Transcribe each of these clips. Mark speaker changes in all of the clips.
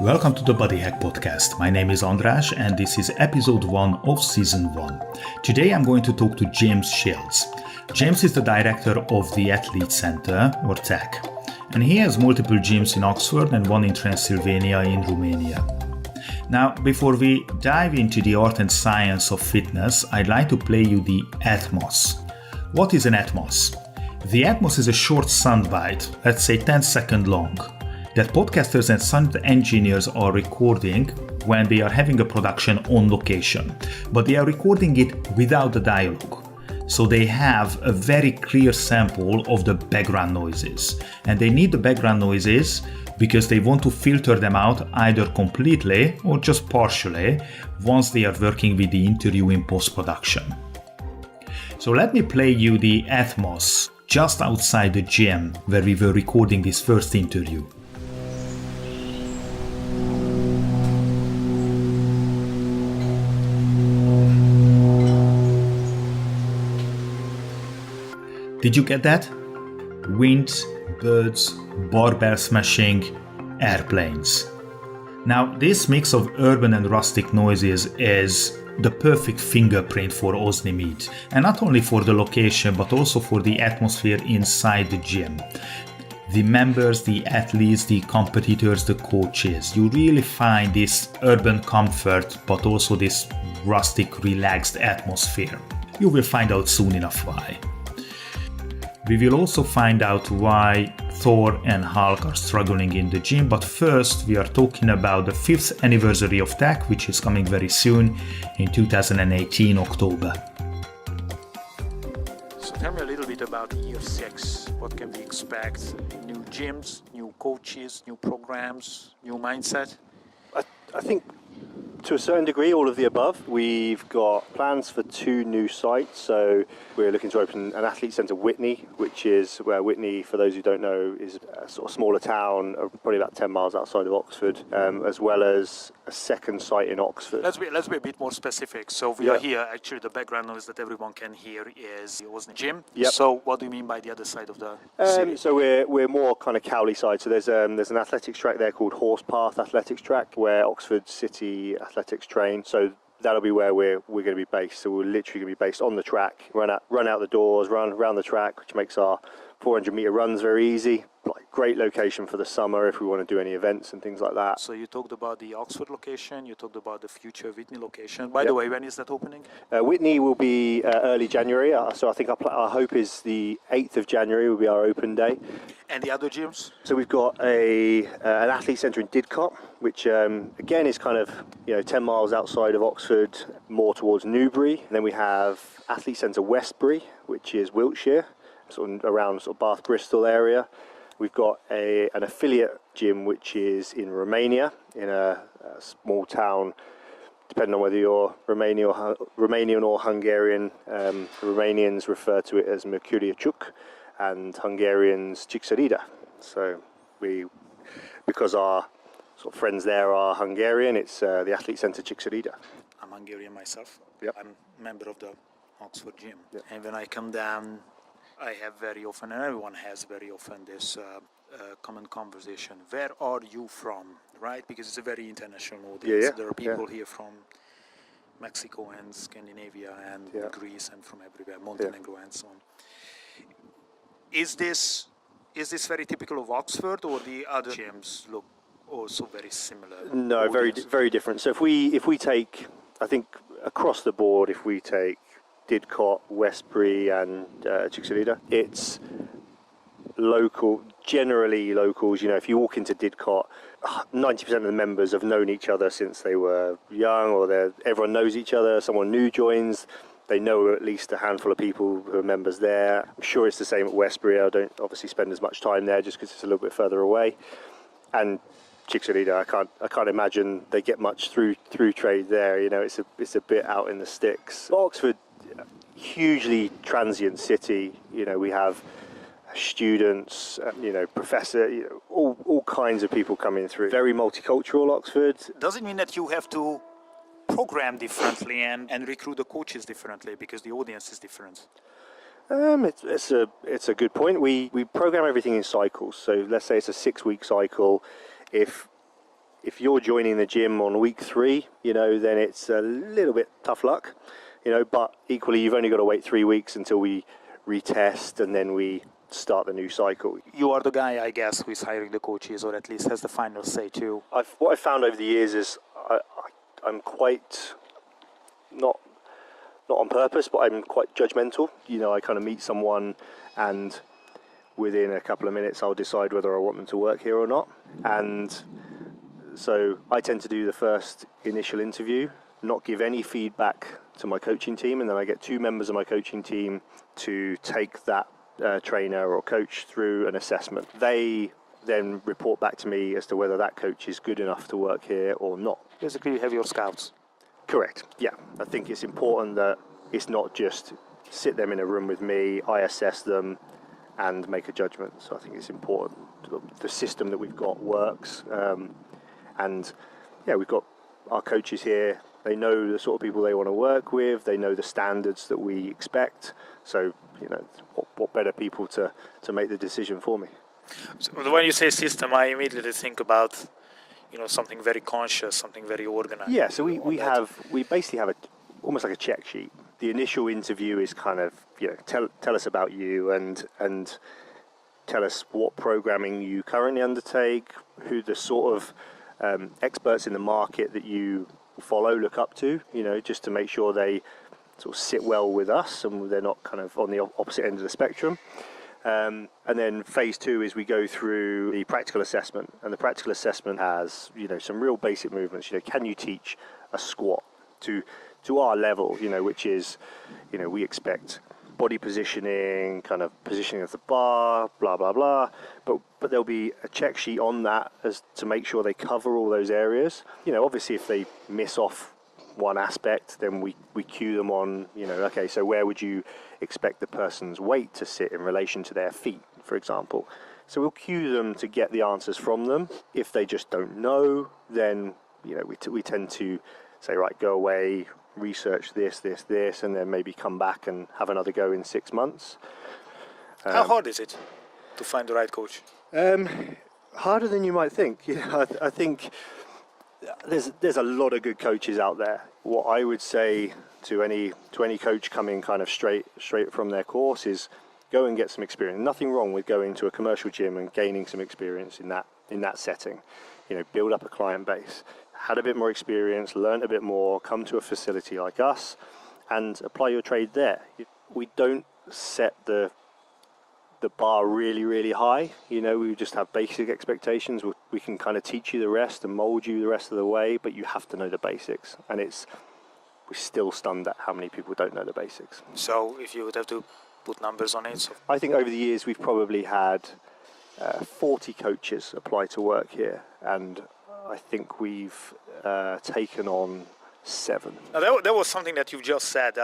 Speaker 1: Welcome to the BodyHack podcast. My name is András and this is episode 1 of season 1. Today I'm going to talk to James Shields. James is the director of the Athlete Center, or TAC, and he has multiple gyms in Oxford and one in Transylvania in Romania. Now, before we dive into the art and science of fitness, I'd like to play you the Atmos. What is an Atmos? The Atmos is a short soundbite, let's say 10-second long, that podcasters and sound engineers are recording when they are having a production on location, but they are recording it without the dialogue. So they have a very clear sample of the background noises, and they need the background noises because they want to filter them out either completely or just partially once they are working with the interview in post-production. So let me play you the Atmos just outside the gym where we were recording this first interview. Did you get that? Winds, birds, barbell smashing, airplanes. Now, this mix of urban and rustic noises is the perfect fingerprint for Osni Meet, and not only for the location but also for the atmosphere inside the gym. The members, the athletes, the competitors, the coaches, you really find this urban comfort but also this rustic, relaxed atmosphere. You will find out soon enough why. We will also find out why Thor and Hulk are struggling in the gym, but first we are talking about the 5th anniversary of TAC, which is coming very soon in 2018 October.
Speaker 2: So tell me a little bit about year 6. What can we expect? New gyms, new coaches, new programs, new mindset?
Speaker 3: I think to a certain degree, all of the above. We've got plans for 2 new sites. So we're looking to open an athlete centre, Whitney, which is where Whitney, for those who don't know, is a sort of smaller town, probably about 10 miles outside of Oxford, as well as a second site in Oxford.
Speaker 2: Let's be a bit more specific. So we are here. Actually, the background noise that everyone can hear is the Osni gym.
Speaker 3: Yep.
Speaker 2: So what do you mean by the other side of the city?
Speaker 3: So we're more kind of Cowley side. So there's an athletics track there called Horsepath Athletics Track, where Oxford City Athletics train. So that'll be where we're going to be based. So we're literally going to be based on the track, run out the doors, run around the track, which makes our 400 meter runs very easy. Like, great location for the summer if we want to do any events and things like that.
Speaker 2: So you talked about the Oxford location, you talked about the future Whitney location. By the way, when is that opening?
Speaker 3: Whitney will be early January. So I think our hope is the 8th of January will be our open day.
Speaker 2: And the other gyms?
Speaker 3: So we've got an athlete centre in Didcot, which again is kind of 10 miles outside of Oxford, more towards Newbury. And then we have athlete centre Westbury, which is Wiltshire, sort of around sort of Bath, Bristol area. We've got an affiliate gym which is in Romania, in a small town, depending on whether you're Romanian or Hungarian. Romanians refer to it as Mercuria Ciuc, and Hungarians Cicșărida. So because our sort of friends there are Hungarian, it's the athlete centre Cicșărida.
Speaker 2: I'm Hungarian myself.
Speaker 3: Yep.
Speaker 2: I'm a member of the Oxford gym.
Speaker 3: Yep.
Speaker 2: And when I come down, I have very often, and everyone has very often, this common conversation. Where are you from, right? Because it's a very international audience.
Speaker 3: Yeah.
Speaker 2: There are people here from Mexico and Scandinavia and Greece and from everywhere, Montenegro and so on. Is this very typical of Oxford, or the other gyms look also very similar?
Speaker 3: No, very different. So if we take, I think across the board, if we take Didcot, Westbury and Cicșărida, it's local, generally locals. If you walk into Didcot, 90% of the members have known each other since they were young, or everyone knows each other. Someone new joins, they know at least a handful of people who are members there. I'm sure it's the same at Westbury. I don't obviously spend as much time there just because it's a little bit further away. And Cicșărida, I can't imagine they get much through trade there. It's a bit out in the sticks. Oxford, hugely transient city. We have students, professor, all kinds of people coming through. Very multicultural, Oxford.
Speaker 2: Does it mean that you have to program differently and recruit the coaches differently because the audience is different?
Speaker 3: It's a good point. We program everything in cycles. So let's say it's a 6-week cycle. If if you're joining the gym on week 3, then it's a little bit tough luck, but equally you've only got to wait 3 weeks until we retest and then we start the new cycle.
Speaker 2: You are the guy, I guess, who is hiring the coaches, or at least has the final say too.
Speaker 3: What I've found over the years is I'm quite, not on purpose, but I'm quite judgmental. I kind of meet someone and within a couple of minutes I'll decide whether I want them to work here or not. And so I tend to do the first initial interview, not give any feedback to my coaching team, and then I get 2 members of my coaching team to take that trainer or coach through an assessment. They then report back to me as to whether that coach is good enough to work here or not.
Speaker 2: Basically, you have your scouts.
Speaker 3: Correct, yeah. I think it's important that it's not just sit them in a room with me, I assess them and make a judgment. So I think it's important. The system that we've got works. And yeah, we've got our coaches here. They know the sort of people they want to work with. They know the standards that we expect. So, what better people to make the decision for me?
Speaker 2: So when you say system, I immediately think about, something very conscious, something very organized.
Speaker 3: Yeah, so we basically have almost like a check sheet. The initial interview is kind of, tell us about you and tell us what programming you currently undertake, who the sort of experts in the market that you follow, look up to, just to make sure they sort of sit well with us and they're not kind of on the opposite end of the spectrum. And then phase 2 is we go through the practical assessment, and the practical assessment has, some real basic movements. Can you teach a squat to our level, which is, we expect body positioning, kind of positioning of the bar, blah, blah, blah. But there'll be a check sheet on that as to make sure they cover all those areas. Obviously if they miss off one aspect, then we cue them on, okay, so where would you expect the person's weight to sit in relation to their feet, for example. So we'll cue them to get the answers from them. If they just don't know, then, we tend to say, right, go away, research this, and then maybe come back and have another go in 6 months.
Speaker 2: How hard is it to find the right coach?
Speaker 3: Harder than you might think. I think there's a lot of good coaches out there. What I would say to any coach coming kind of straight from their course is go and get some experience. Nothing wrong with going to a commercial gym and gaining some experience in that setting. Build up a client base. Had a bit more experience, learned a bit more, come to a facility like us and apply your trade there. We don't set the bar really, really high. We just have basic expectations. We can kind of teach you the rest and mold you the rest of the way, but you have to know the basics. And we're still stunned at how many people don't know the basics.
Speaker 2: So if you would have to put numbers on it?
Speaker 3: I think over the years we've probably had 40 coaches apply to work here, and I think we've taken on 7.
Speaker 2: Now that was something that you just said,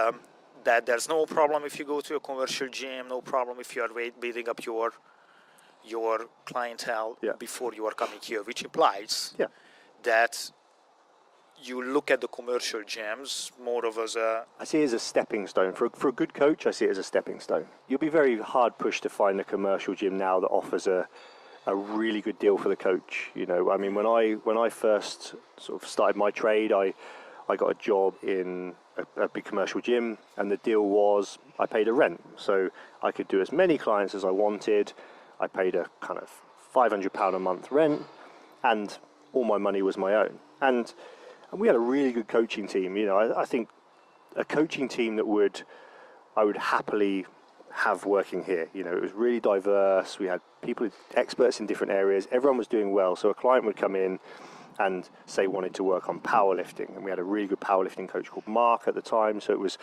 Speaker 2: that there's no problem if you go to a commercial gym, no problem if you are building up your clientele before you are coming here, which implies that you look at the commercial gyms more of as a...
Speaker 3: I see it as a stepping stone. For a good coach, I see it as a stepping stone. You'll be very hard pushed to find a commercial gym now that offers a really good deal for the coach. I mean, when I first sort of started my trade, I got a job in a big commercial gym, and the deal was I paid a rent, so I could do as many clients as I wanted. I paid a kind of £500 a month rent, and all my money was my own. And we had a really good coaching team. I think a coaching team that I would happily have working here. It was really diverse. We had people, experts in different areas. Everyone was doing well. So a client would come in and say wanted to work on powerlifting, and we had a really good powerlifting coach called Mark at the time. So it was,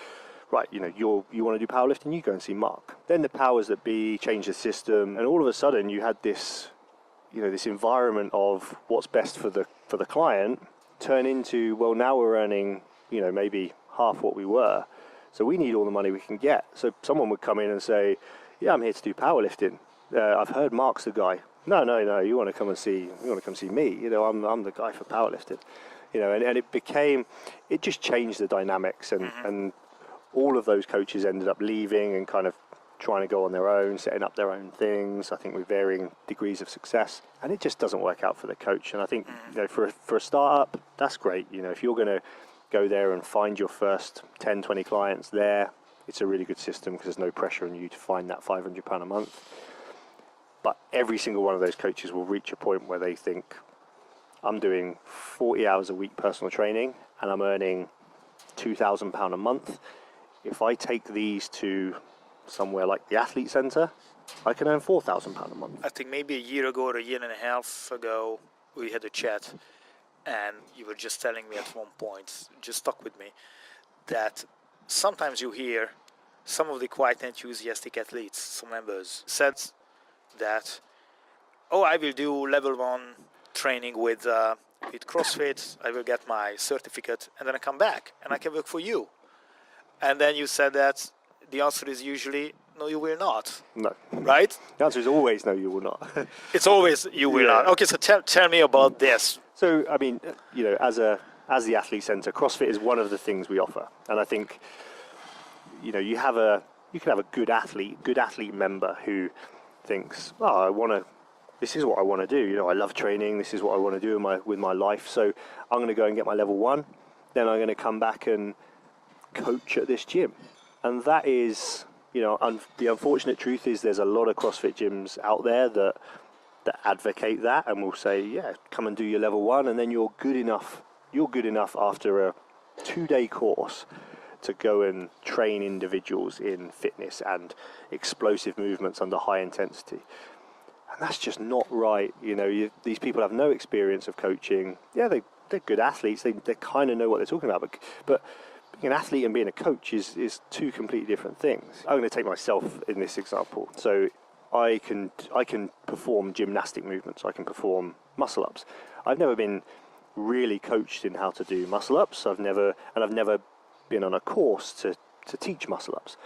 Speaker 3: right, you want to do powerlifting, you go and see Mark. Then the powers that be changed the system, and all of a sudden you had this, this environment of what's best for the client turn into, well, now we're earning, maybe half what we were. So we need all the money we can get. So someone would come in and say, yeah, I'm here to do powerlifting. I've heard Mark's the guy. No, you want to come see me. I'm the guy for powerlifting. And it just changed the dynamics, and all of those coaches ended up leaving and kind of trying to go on their own, setting up their own things, I think with varying degrees of success, and it just doesn't work out for the coach. And I think, you know, for a startup, that's great. You know, if you're going to go there and find your first 10, 20 clients there, it's a really good system because there's no pressure on you to find that £500 a month. But every single one of those coaches will reach a point where they think, I'm doing 40 hours a week personal training and I'm earning £2,000 a month. If I take these to somewhere like the Athlete Centre, I can earn £4,000 a month.
Speaker 2: I think maybe a year ago or a year and a half ago, we had a chat, and you were just telling me at one point, just stuck with me, that sometimes you hear some of the quite enthusiastic athletes, some members, said that, oh, I will do level 1 training with CrossFit, I will get my certificate, and then I come back and I can work for you. And then you said that the answer is usually, no, you will not.
Speaker 3: No.
Speaker 2: Right?
Speaker 3: The answer is always no, you will not.
Speaker 2: It's always you will not. Okay, so tell me about this.
Speaker 3: So, I mean, you know, as the Athlete Centre, CrossFit is one of the things we offer. And I think, you know, you can have a good athlete member who thinks, oh, this is what I want to do. You know, I love training. This is what I want to do with my life. So I'm going to go and get my level 1. Then I'm going to come back and coach at this gym. And that is, you know, the unfortunate truth is there's a lot of CrossFit gyms out there that advocate that and will say, yeah, come and do your level 1, and then you're good enough after a 2-day course to go and train individuals in fitness and explosive movements under high intensity. And that's just not right. You know, these people have no experience of coaching. Yeah, they're good athletes. They kind of know what they're talking about. But being an athlete and being a coach is two completely different things. I'm going to take myself in this example. So I can perform gymnastic movements. I can perform muscle ups. I've never been really coached in how to do muscle ups. I've never been on a course to teach muscle ups.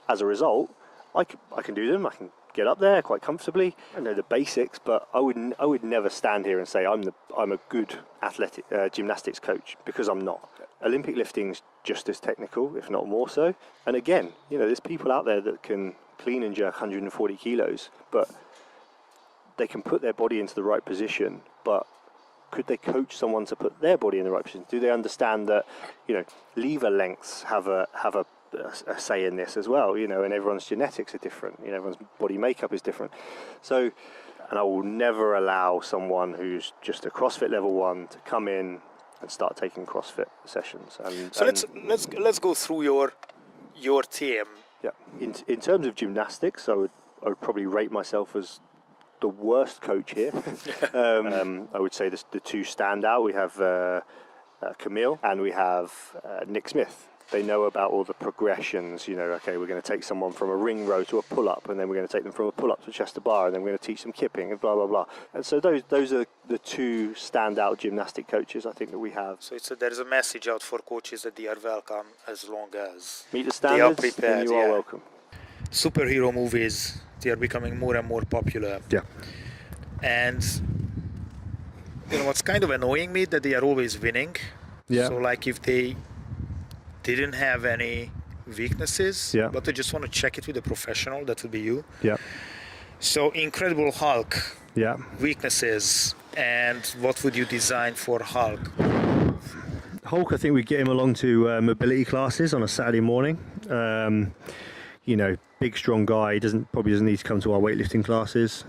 Speaker 3: As a result, I can do them. I can get up there quite comfortably. I know the basics, but I would never stand here and say I'm a good athletic gymnastics coach, because I'm not. Olympic lifting's just as technical, if not more so. And again, you know, there's people out there that can clean and jerk 140 kilos, but they can put their body into the right position. But could they coach someone to put their body in the right position? Do they understand that, you know, lever lengths have a say in this as well, you know, and everyone's genetics are different, you know, everyone's body makeup is different. So, and I will never allow someone who's just a CrossFit level 1 to come in and start taking CrossFit sessions. So
Speaker 2: let's go through your team.
Speaker 3: Yeah. In terms of gymnastics, I would probably rate myself as the worst coach here. I would say the two stand out. We have Camille and we have Nick Smith. They know about all the progressions, you know, okay, we're going to take someone from a ring row to a pull-up, and then we're going to take them from a pull-up to a chest to bar, and then we're going to teach them kipping, and blah, blah, blah. And so those are the two standout gymnastic coaches I think that we have.
Speaker 2: So there is a message out for coaches that they are welcome as long as
Speaker 3: meet the standards,
Speaker 2: they are prepared,
Speaker 3: and you are welcome.
Speaker 2: Superhero movies, they are becoming more and more popular.
Speaker 3: Yeah.
Speaker 2: And, you know, what's kind of annoying me that they are always winning.
Speaker 3: Yeah.
Speaker 2: So, like, if they didn't have any weaknesses, but they just want to check it with a professional, that would be you.
Speaker 3: Yeah.
Speaker 2: So Incredible Hulk,
Speaker 3: yeah,
Speaker 2: weaknesses, and what would you design for Hulk?
Speaker 3: Hulk, I think we'd get him along to mobility classes on a Saturday morning. You know, big, strong guy. Probably doesn't need to come to our weightlifting classes.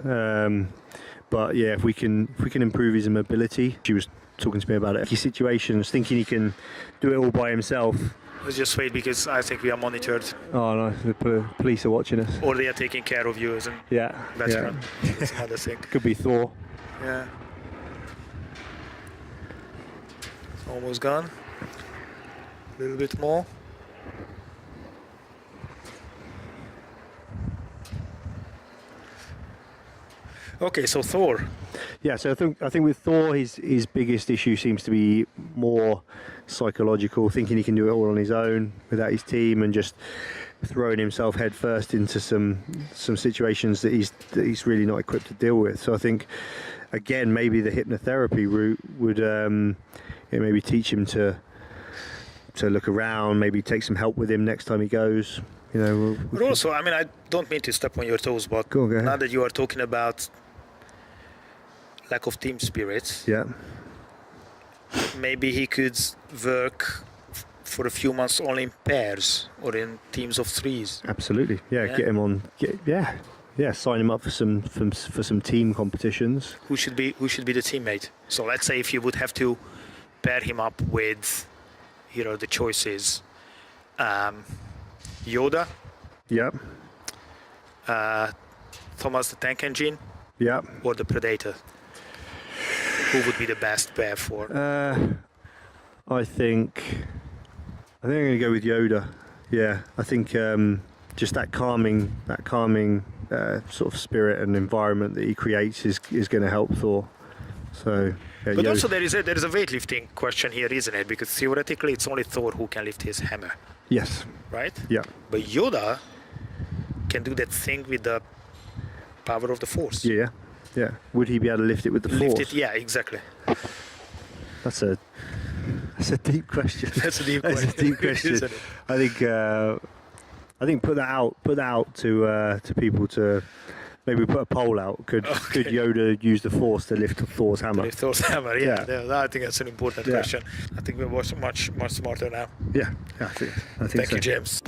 Speaker 3: But yeah, if we can improve his mobility. She was talking to me about it. Situations, thinking he can do it all by himself.
Speaker 2: Let's just wait, because I think we are monitored.
Speaker 3: Oh no, the police are watching us.
Speaker 2: Or they are taking care of you as a veteran.
Speaker 3: Yeah.
Speaker 2: That's another thing.
Speaker 3: Could be Thor.
Speaker 2: Yeah. Almost gone. A little bit more. Okay, so Thor.
Speaker 3: Yeah, so I think with Thor, his biggest issue seems to be more psychological, thinking he can do it all on his own without his team, and just throwing himself head first into some situations that he's really not equipped to deal with. So I think, again, maybe the hypnotherapy route would maybe teach him to look around, maybe take some help with him next time he goes. You know,
Speaker 2: But also, I mean, I don't mean to step on your toes, but
Speaker 3: Go ahead.
Speaker 2: now that you are talking about lack of team spirit,
Speaker 3: yeah,
Speaker 2: maybe he could work for a few months only in pairs or in teams of threes.
Speaker 3: absolutely. Yeah,
Speaker 2: Yeah.
Speaker 3: get him on. Sign him up for some team competitions.
Speaker 2: Who should be the teammate? So let's say if you would have to pair him up with, the choices, Yoda,
Speaker 3: Yeah,
Speaker 2: Thomas the Tank Engine,
Speaker 3: yeah.
Speaker 2: or the Predator. Who would be the best pair for?
Speaker 3: I think I'm going to go with Yoda. Yeah, I think just that calming sort of spirit and environment that he creates is going to help Thor. So, yeah,
Speaker 2: But
Speaker 3: Yoda.
Speaker 2: also there is a weightlifting question here, isn't it? Because theoretically it's only Thor who can lift his hammer,
Speaker 3: Yes.
Speaker 2: right?
Speaker 3: Yeah.
Speaker 2: But Yoda can do that thing with the power of the Force.
Speaker 3: Yeah. Yeah. Would he be able to lift it with the
Speaker 2: Lift
Speaker 3: force?
Speaker 2: it, yeah, exactly.
Speaker 3: That's a deep question.
Speaker 2: That's a deep
Speaker 3: That's
Speaker 2: question.
Speaker 3: a deep question.
Speaker 2: Isn't it?
Speaker 3: I think put that out to people to maybe put a poll out. Could Yoda use the force to lift Thor's hammer?
Speaker 2: Lift Thor's hammer,
Speaker 3: Yeah.
Speaker 2: I think that's an important question. I think we're much smarter now.
Speaker 3: Yeah. I think
Speaker 2: Thank
Speaker 3: so.
Speaker 2: you, James.